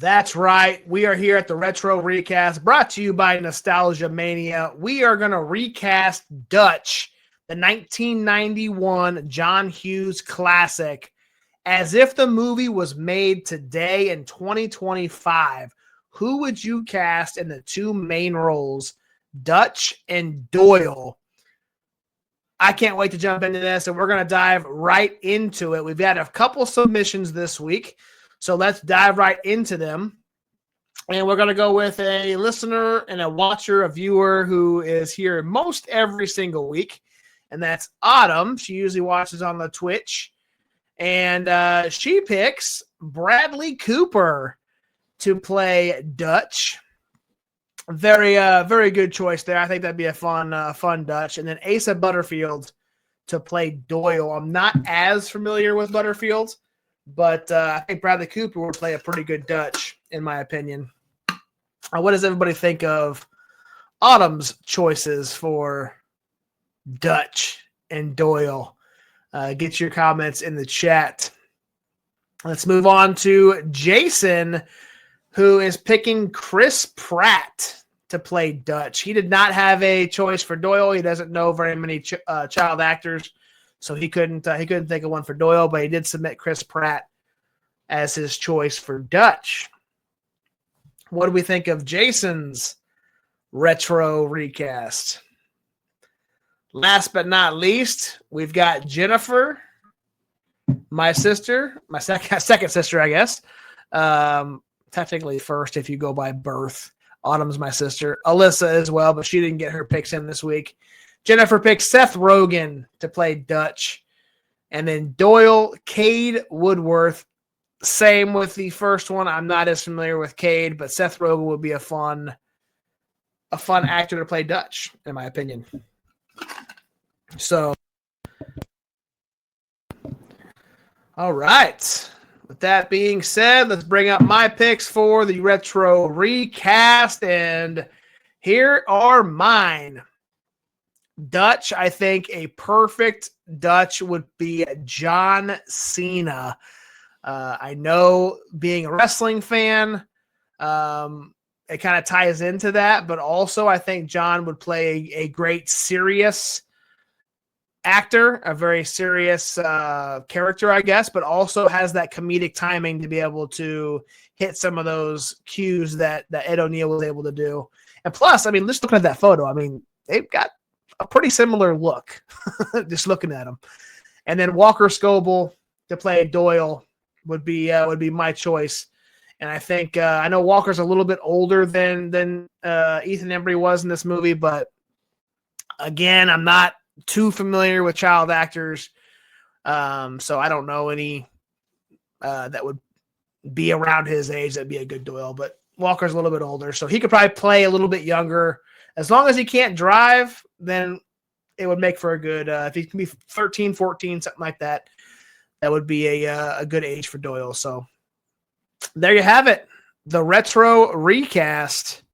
That's right. We are here at the Retro Recast, brought to you by Nostalgia Mania. We are going to recast Dutch, the 1991 John Hughes classic, as if the movie was made today in 2025. Who would you cast in the two main roles, Dutch and Doyle? I can't wait to jump into this, and we're going to dive right into it. We've had a couple submissions this week, so let's dive right into them. And we're going to go with a listener and a watcher, a viewer who is here most every single week, and that's Autumn. She usually watches on the Twitch, and she picks Bradley Cooper to play Dutch. Very good choice there. I think that'd be a fun Dutch. And then Asa Butterfield to play Doyle. I'm not as familiar with Butterfield, but I think Bradley Cooper would play a pretty good Dutch, in my opinion. What does everybody think of Autumn's choices for Dutch and Doyle? Get your comments in the chat. Let's move on to Jason, who is picking Chris Pratt to play Dutch. He did not have a choice for Doyle. He doesn't know very many child actors, so he couldn't think of one for Doyle, but he did submit Chris Pratt as his choice for Dutch. What do we think of Jason's retro recast? Last but not least, we've got Jennifer, my sister, my second sister, I guess. Technically first if you go by birth. Autumn's my sister. Alyssa as well, but she didn't get her picks in this week. Jennifer picks Seth Rogen to play Dutch. And then Doyle, Cade Woodworth. Same with the first one. I'm not as familiar with Cade, but Seth Rogen would be a fun actor to play Dutch, in my opinion. So, all right. With that being said, let's bring up my picks for the retro recast, and here are mine. Dutch, I think a perfect Dutch would be John Cena. I know being a wrestling fan, it kind of ties into that, but also I think John would play a great serious actor, a very serious character, I guess, but also has that comedic timing to be able to hit some of those cues that Ed O'Neill was able to do. And plus, I mean, just looking at that photo, I mean, they've got a pretty similar look, just looking at them. And then Walker Scobell to play Doyle would be my choice. And I think I know Walker's a little bit older than Ethan Embry was in this movie, but again, I'm not too familiar with child actors, so I don't know any that would be around his age that'd be a good Doyle, but Walker's a little bit older, so he could probably play a little bit younger. As long as he can't drive, then it would make for a good if he can be 13, 14, something like that, that would be a good age for Doyle. So there you have it, the retro recast.